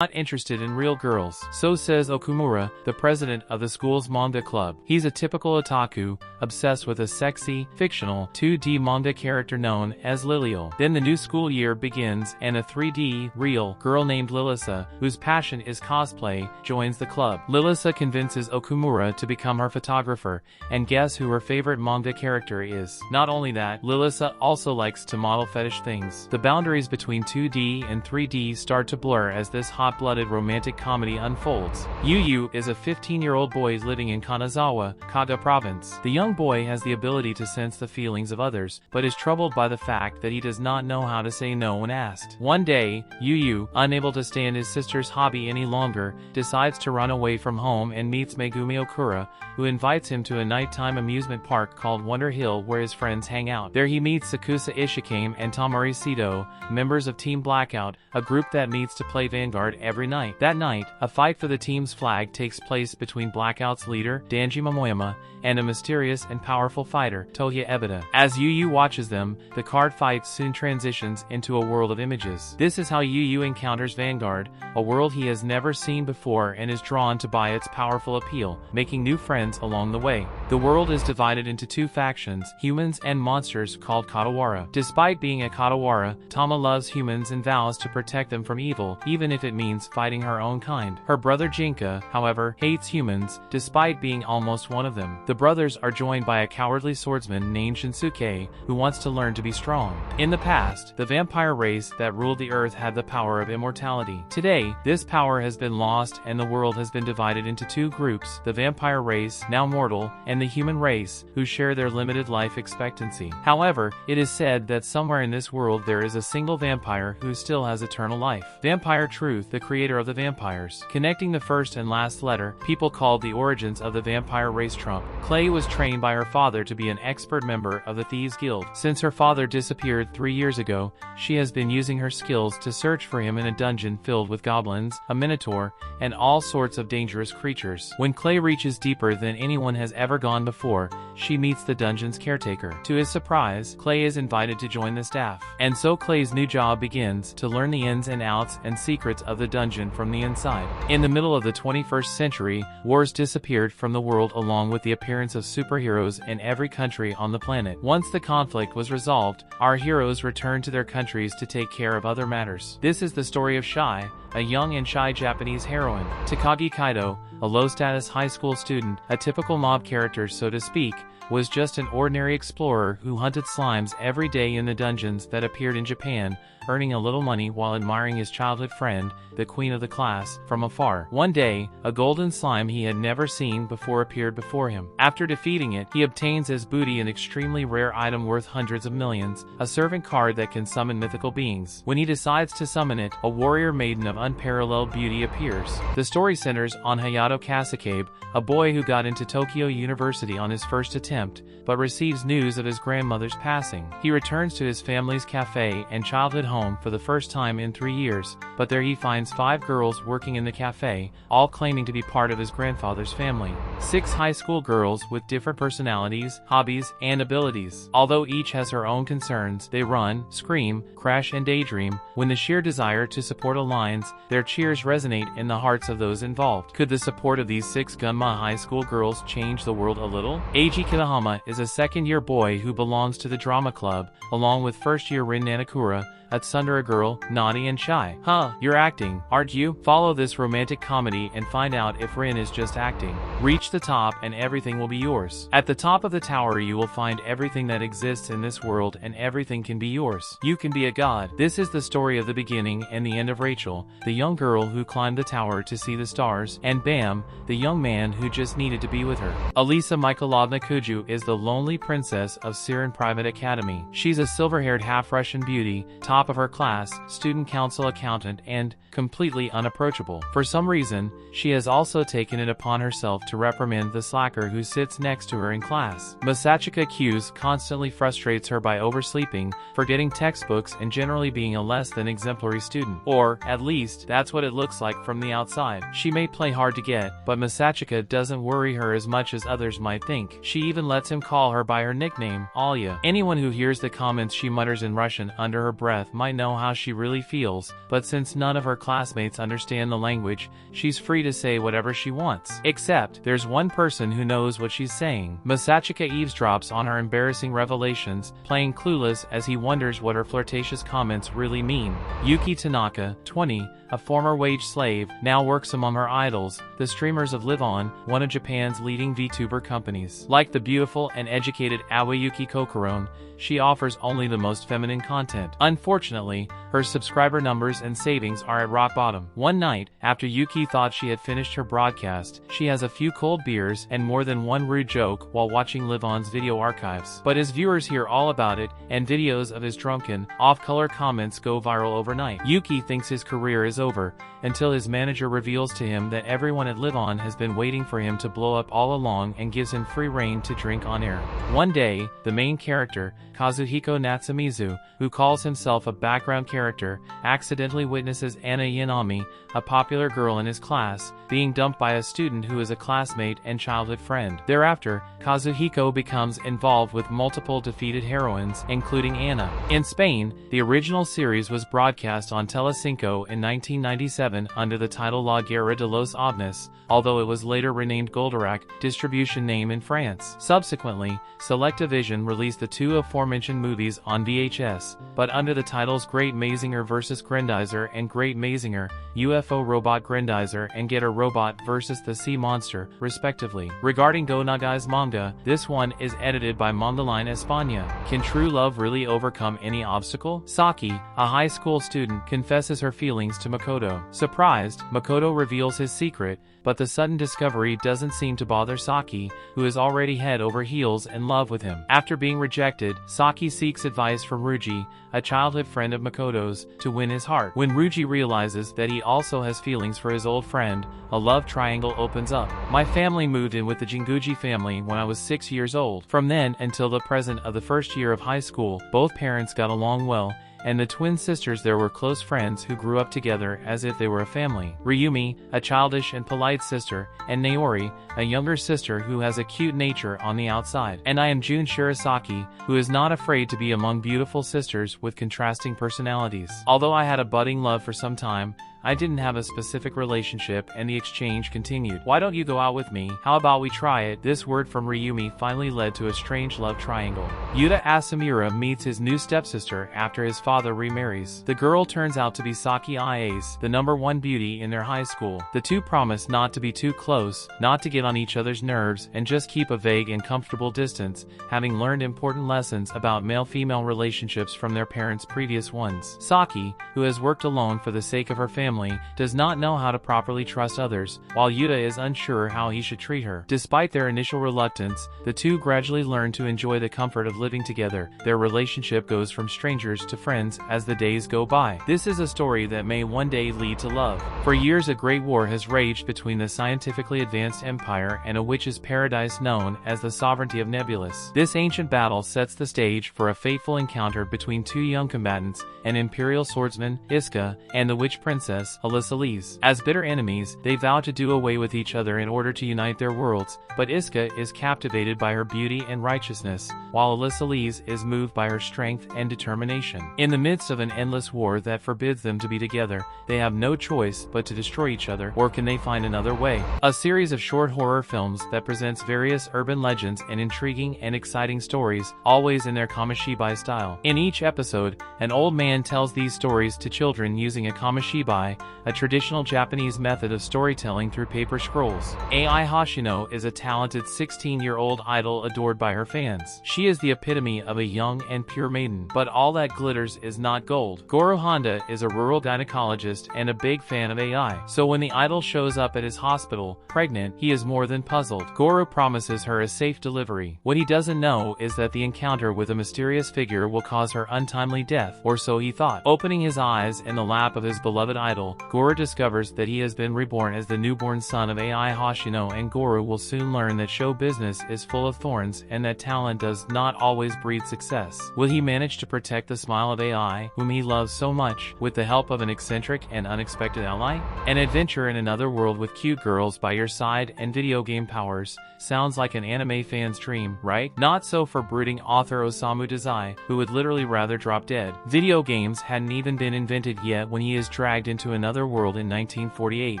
not interested in real girls. So says Okumura, the president of the school's manga club. He's a typical otaku, obsessed with a sexy, fictional, 2D manga character known as Lilio. Then the new school year begins and a 3D, real, girl named Lilisa, whose passion is cosplay, joins the club. Lilisa convinces Okumura to become her photographer, and guess who her favorite manga character is? Not only that, Lilisa also likes to model fetish things. The boundaries between 2D and 3D start to blur as this hot-blooded romantic comedy unfolds. Yu is a 15-year-old boy living in Kanazawa, Kaga province. The young boy has the ability to sense the feelings of others, but is troubled by the fact that he does not know how to say no when asked. One day, Yu, unable to stand his sister's hobby any longer, decides to run away from home and meets Megumi Okura, who invites him to a nighttime amusement park called Wonder Hill where his friends hang out. There he meets Sakusa Ishikame and Tamari Sido, members of Team Blackout, a group that meets to play Vanguard every night. That night, a fight for the team's flag takes place between Blackout's leader, Danji Momoyama, and a mysterious and powerful fighter, Toya Ebita. As Yu watches them, the card fight soon transitions into a world of images. This is how Yu encounters Vanguard, a world he has never seen before and is drawn to by its powerful appeal, making new friends along the way. The world is divided into two factions, humans and monsters called Katawara. Despite being a Katawara, Tama loves humans and vows to protect them from evil, even if it means fighting her own kind. Her brother Jinka, however, hates humans, despite being almost one of them. The brothers are joined by a cowardly swordsman named Shinsuke, who wants to learn to be strong. In the past, the vampire race that ruled the earth had the power of immortality. Today, this power has been lost and the world has been divided into two groups, the vampire race, now mortal, and the human race, who share their limited life expectancy. However, it is said that somewhere in this world there is a single vampire who still has eternal life. Vampire Truth, the creator of the vampires. Connecting the first and last letter, people called the origins of the vampire race Trump. Clay was trained by her father to be an expert member of the Thieves Guild. Since her father disappeared 3 years ago, she has been using her skills to search for him in a dungeon filled with goblins, a minotaur, and all sorts of dangerous creatures. When Clay reaches deeper than anyone has ever gone before, she meets the dungeon's caretaker. To his surprise, Clay is invited to join the staff. And so Clay's new job begins, to learn the ins and outs and secrets of the dungeon from the inside. In the middle of the 21st century, wars disappeared from the world along with the appearance of superheroes in every country on the planet. Once the conflict was resolved, our heroes returned to their countries to take care of other matters. This is the story of Shai, a young and shy Japanese heroine. Takagi Kaido, a low-status high school student, a typical mob character so to speak, was just an ordinary explorer who hunted slimes every day in the dungeons that appeared in Japan, earning a little money while admiring his childhood friend, the queen of the class, from afar. One day, a golden slime he had never seen before appeared before him. After defeating it, he obtains as booty an extremely rare item worth hundreds of millions, a servant card that can summon mythical beings. When he decides to summon it, a warrior maiden of unparalleled beauty appears. The story centers on Hayato Kasakabe, a boy who got into Tokyo University on his first attempt, but receives news of his grandmother's passing. He returns to his family's cafe and childhood home for the first time in 3 years, but there he finds 5 girls working in the cafe, all claiming to be part of his grandfather's family. 6 high school girls with different personalities, hobbies, and abilities. Although each has her own concerns, they run, scream, crash, and daydream. When the sheer desire to support aligns, their cheers resonate in the hearts of those involved. Could the support of these 6 Gunma high school girls change the world a little? Eiji Kitahama is a second-year boy who belongs to the drama club, along with first-year Rin Nanakura, a tsundere girl, naughty and shy. Huh, you're acting, aren't you? Follow this romantic comedy and find out if Rin is just acting. Reach the top and everything will be yours. At the top of the tower you will find everything that exists in this world and everything can be yours. You can be a god. This is the story of the beginning and the end of Rachel, the young girl who climbed the tower to see the stars, and Bam, the young man who just needed to be with her. Alisa Mikhailovna Kuju is the lonely princess of Siren Private Academy. She's a silver-haired half-Russian beauty, top of her class, student council accountant, and completely unapproachable. For some reason, she has also taken it upon herself to reprimand the slacker who sits next to her in class. Masachika Q's constantly frustrates her by oversleeping, forgetting textbooks, and generally being a less than exemplary student. Or, at least, that's what it looks like from the outside. She may play hard to get, but Masachika doesn't worry her as much as others might think. She even lets him call her by her nickname, Alya. Anyone who hears the comments she mutters in Russian under her breath might know how she really feels, but since none of her classmates understand the language, she's free to say whatever she wants. Except, there's one person who knows what she's saying. Masachika eavesdrops on her embarrassing revelations, playing clueless as he wonders what her flirtatious comments really mean. Yuki Tanaka, 20, a former wage slave, now works among her idols, the streamers of Live On, one of Japan's leading VTuber companies. Like the beautiful and educated Awayuki Kokoron, she offers only the most feminine content. Unfortunately, her subscriber numbers and savings are at rock bottom. One night, after Yuki thought she had finished her broadcast, she has a few cold beers and more than one rude joke while watching Live On's video archives. But his viewers hear all about it, and videos of his drunken, off-color comments go viral overnight. Yuki thinks his career is over, until his manager reveals to him that everyone at Live On has been waiting for him to blow up all along and gives him free reign to drink on air. One day, the main character, Kazuhiko Natsumizu, who calls himself a background character, accidentally witnesses Anna Yanami, a popular girl in his class, being dumped by a student who is a classmate and childhood friend. Thereafter, Kazuhiko becomes involved with multiple defeated heroines, including Anna. In Spain, the original series was broadcast on Telecinco in 1997 under the title La Guerra de los Ovnis, although it was later renamed Goldorak, distribution name in France. Subsequently, Selectavision released the two aforementioned movies on VHS, but under the titles Great Mazinger vs. Grendizer and Great Mazinger, UFO Robot Grendizer and Getter Robot vs. the Sea Monster, respectively. Regarding Go Nagai's manga, this one is edited by Mangaline España. Can true love really overcome any obstacle? Saki, a high school student, confesses her feelings to Makoto. Surprised, Makoto reveals his secret, but the sudden discovery doesn't seem to bother Saki, who is already head over heels in love with him. After being rejected, Saki seeks advice from Ruji, a childhood friend of Makoto's, to win his heart. When Ruji realizes that he also has feelings for his old friend, a love triangle opens up. My family moved in with the Jinguji family when I was 6 years old. From then until the present of the first year of high school, both parents got along well, and the twin sisters there were close friends who grew up together as if they were a family. Ryumi, a childish and polite sister, and Naori, a younger sister who has a cute nature on the outside. And I am Jun Shirasaki, who is not afraid to be among beautiful sisters with contrasting personalities. Although I had a budding love for some time, I didn't have a specific relationship and the exchange continued. Why don't you go out with me? How about we try it? This word from Ryumi finally led to a strange love triangle. Yuta Asumura meets his new stepsister after his father remarries. The girl turns out to be Saki Aes, the #1 beauty in their high school. The two promise not to be too close, not to get on each other's nerves, and just keep a vague and comfortable distance, having learned important lessons about male-female relationships from their parents' previous ones. Saki, who has worked alone for the sake of her family, does not know how to properly trust others, while Yuta is unsure how he should treat her. Despite their initial reluctance, the two gradually learn to enjoy the comfort of living together. Their relationship goes from strangers to friends as the days go by. This is a story that may one day lead to love. For years a great war has raged between the scientifically advanced empire and a witch's paradise known as the Sovereignty of Nebulous. This ancient battle sets the stage for a fateful encounter between two young combatants, an imperial swordsman, Iska, and the witch princess, Alyssa. As bitter enemies, they vow to do away with each other in order to unite their worlds, but Iska is captivated by her beauty and righteousness, while Alyssa is moved by her strength and determination. In the midst of an endless war that forbids them to be together, they have no choice but to destroy each other, or can they find another way? A series of short horror films that presents various urban legends and intriguing and exciting stories, always in their Kamishibai style. In each episode, an old man tells these stories to children using a Kamishibai, a traditional Japanese method of storytelling through paper scrolls. Ai Hoshino is a talented 16-year-old idol adored by her fans. She is the epitome of a young and pure maiden, but all that glitters is not gold. Goro Honda is a rural gynecologist and a big fan of AI, so when the idol shows up at his hospital, pregnant, he is more than puzzled. Goro promises her a safe delivery. What he doesn't know is that the encounter with a mysterious figure will cause her untimely death, or so he thought. Opening his eyes in the lap of his beloved idol, Goro discovers that he has been reborn as the newborn son of Ai Hoshino, and Goro will soon learn that show business is full of thorns and that talent does not always breed success. Will he manage to protect the smile of Ai, whom he loves so much, with the help of an eccentric and unexpected ally? An adventure in another world with cute girls by your side and video game powers. Sounds like an anime fan's dream, right? Not so for brooding author Osamu Dazai, who would literally rather drop dead. Video games hadn't even been invented yet when he is dragged into to another world in 1948.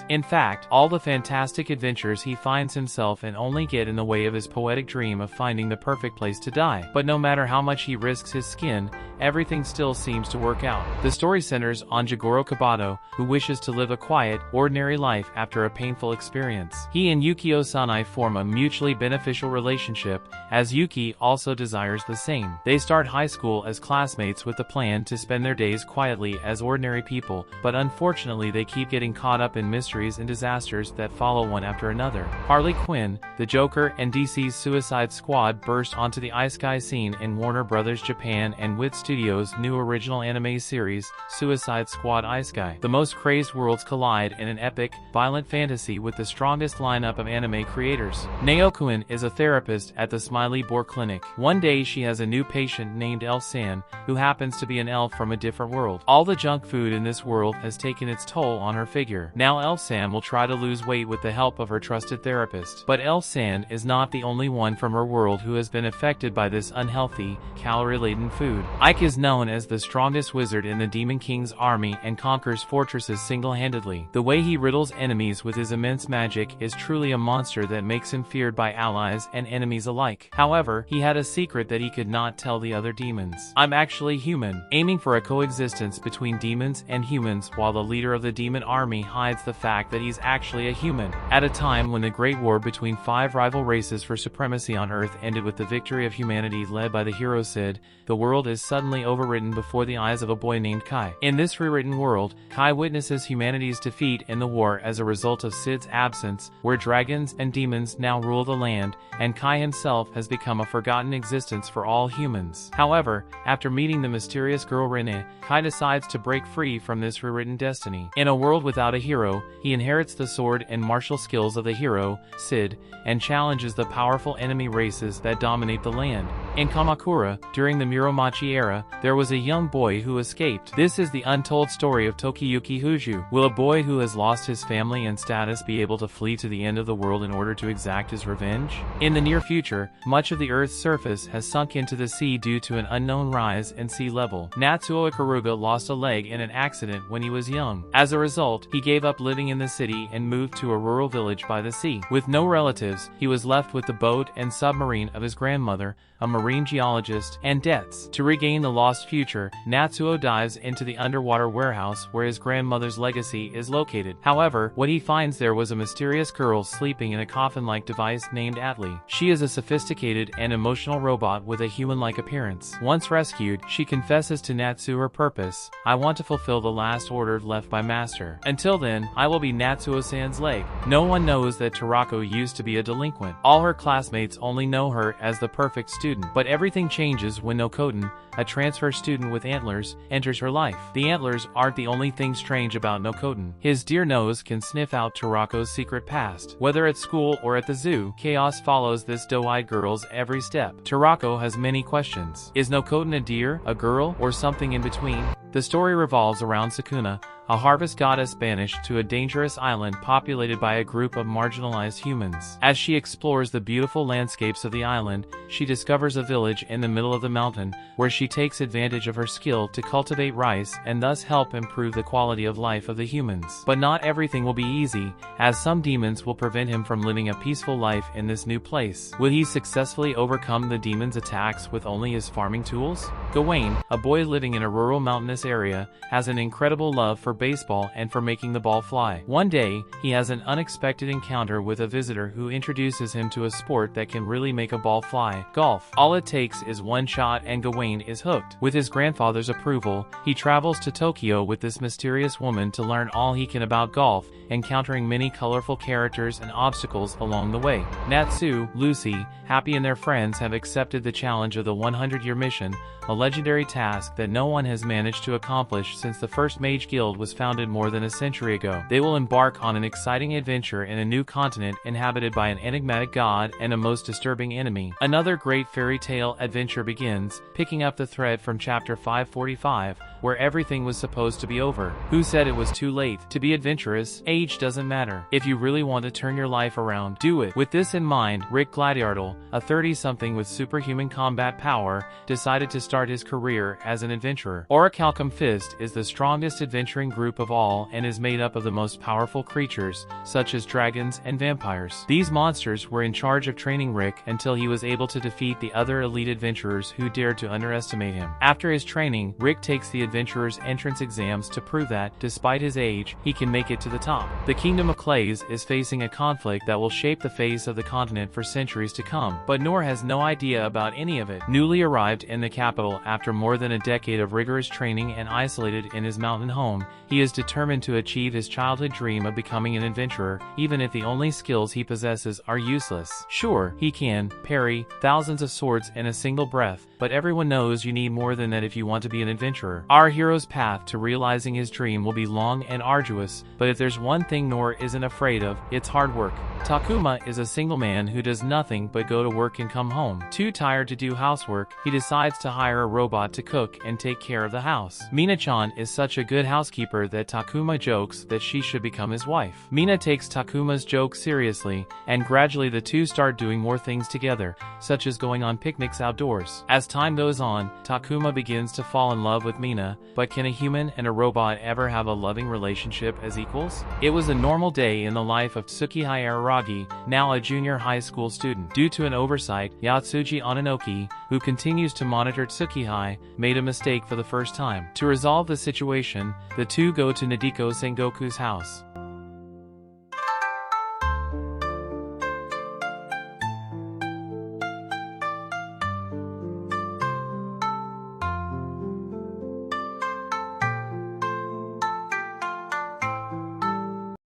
In fact, all the fantastic adventures he finds himself in only get in the way of his poetic dream of finding the perfect place to die. But no matter how much he risks his skin, everything still seems to work out. The story centers on Jigoro Kabato, who wishes to live a quiet, ordinary life after a painful experience. He and Yukio Sanai form a mutually beneficial relationship, as Yuki also desires the same. They start high school as classmates with the plan to spend their days quietly as ordinary people, but unfortunately they keep getting caught up in mysteries and disasters that follow one after another. Harley Quinn, the Joker, and DC's Suicide Squad burst onto the isekai scene in Warner Bros. Japan and Wit Studios' new original anime series, Suicide Squad Isekai. The most crazed worlds collide in an epic, violent fantasy with the strongest lineup of anime creators. Naokuin is a therapist at the Smiley Boar Clinic. One day she has a new patient named Elf-san, who happens to be an elf from a different world. All the junk food in this world has taken its toll on her figure. Now Elf-san will try to lose weight with the help of her trusted therapist. But Elf-san is not the only one from her world who has been affected by this unhealthy, calorie-laden food. Ike is known as the strongest wizard in the Demon King's army and conquers fortresses single-handedly. The way he riddles enemies with his immense magic is truly a monster that makes him feared by allies and enemies alike. However, he had a secret that he could not tell the other demons. I'm actually human, aiming for a coexistence between demons and humans, while the leader of the demon army hides the fact that he's actually a human. At a time when the Great War between 5 rival races for supremacy on Earth ended with the victory of humanity led by the hero Sid, the world is suddenly overwritten before the eyes of a boy named Kai. In this rewritten world, Kai witnesses humanity's defeat in the war as a result of Sid's absence, where dragons and demons now rule the land, and Kai himself has become a forgotten existence for all humans. However, after meeting the mysterious girl Rene, Kai decides to break free from this rewritten destiny. In a world without a hero, he inherits the sword and martial skills of the hero, Sid, and challenges the powerful enemy races that dominate the land. In Kamakura, during the Muromachi era, there was a young boy who escaped. This is the untold story of Tokiyuki Huju. Will a boy who has lost his family and status be able to flee to the end of the world in order to exact his revenge? In the near future, much of the Earth's surface has sunk into the sea due to an unknown rise in sea level. Natsuo Ikaruga lost a leg in an accident when he was young. As a result, he gave up living in the city and moved to a rural village by the sea. With no relatives, he was left with the boat and submarine of his grandmother, a marine geologist, and debts. To regain the lost future, Natsuo dives into the underwater warehouse where his grandmother's legacy is located. However, what he finds there was a mysterious girl sleeping in a coffin-like device named Atli. She is a sophisticated and emotional robot with a human-like appearance. Once rescued, she confesses to Natsuo her purpose: "I want to fulfill the last order left by Master. Until then, I will be Natsuo-san's leg." No one knows that Tarako used to be a delinquent. All her classmates only know her as the perfect student. But everything changes when Nokoten, a transfer student with antlers, enters her life. The antlers aren't the only thing strange about Nokoten. His deer nose can sniff out Tarako's secret past. Whether at school or at the zoo, chaos follows this doe-eyed girl's every step. Tarako has many questions. Is Nokoten a deer, a girl, or something in between? The story revolves around Sukuna, a harvest goddess banished to a dangerous island populated by a group of marginalized humans. As she explores the beautiful landscapes of the island, she discovers a village in the middle of the mountain, where she takes advantage of her skill to cultivate rice and thus help improve the quality of life of the humans. But not everything will be easy, as some demons will prevent him from living a peaceful life in this new place. Will he successfully overcome the demons' attacks with only his farming tools? Gawain, a boy living in a rural mountainous area, has an incredible love for baseball and for making the ball fly. One day, he has an unexpected encounter with a visitor who introduces him to a sport that can really make a ball fly: golf. All it takes is one shot and Gawain is hooked. With his grandfather's approval, he travels to Tokyo with this mysterious woman to learn all he can about golf, encountering many colorful characters and obstacles along the way. Natsu, Lucy, Happy and their friends have accepted the challenge of the 100-year mission, a legendary task that no one has managed to accomplish since the first Mage Guild was founded more than a century ago. They will embark on an exciting adventure in a new continent inhabited by an enigmatic god and a most disturbing enemy. Another great fairy tale adventure begins, picking up the thread from chapter 545, where everything was supposed to be over. Who said it was too late to be adventurous? Age doesn't matter. If you really want to turn your life around, do it. With this in mind, Rick Gladiardle, a 30-something with superhuman combat power, decided to start his career as an adventurer. Orichalcum Fist is the strongest adventuring group of all and is made up of the most powerful creatures, such as dragons and vampires. These monsters were in charge of training Rick until he was able to defeat the other elite adventurers who dared to underestimate him. After his training, Rick takes the adventurer's entrance exams to prove that, despite his age, he can make it to the top. The Kingdom of Clays is facing a conflict that will shape the face of the continent for centuries to come, but Noor has no idea about any of it. Newly arrived in the capital after more than a decade of rigorous training and isolated in his mountain home, he is determined to achieve his childhood dream of becoming an adventurer, even if the only skills he possesses are useless. Sure, he can parry thousands of swords in a single breath, but everyone knows you need more than that if you want to be an adventurer. Our hero's path to realizing his dream will be long and arduous, but if there's one thing Noor isn't afraid of, it's hard work. Takuma is a single man who does nothing but go to work and come home. Too tired to do housework, he decides to hire a robot to cook and take care of the house. Mina-chan is such a good housekeeper that Takuma jokes that she should become his wife. Mina takes Takuma's joke seriously, and gradually the two start doing more things together, such as going on picnics outdoors. As time goes on, Takuma begins to fall in love with Mina, but can a human and a robot ever have a loving relationship as equals? It was a normal day in the life of Tsukihei Araragi, now a junior high school student. Due to an oversight, Yatsuji Oninoki, who continues to monitor Tsukihei, made a mistake for the first time. To resolve the situation, the two go to Nadeko Sengoku's house.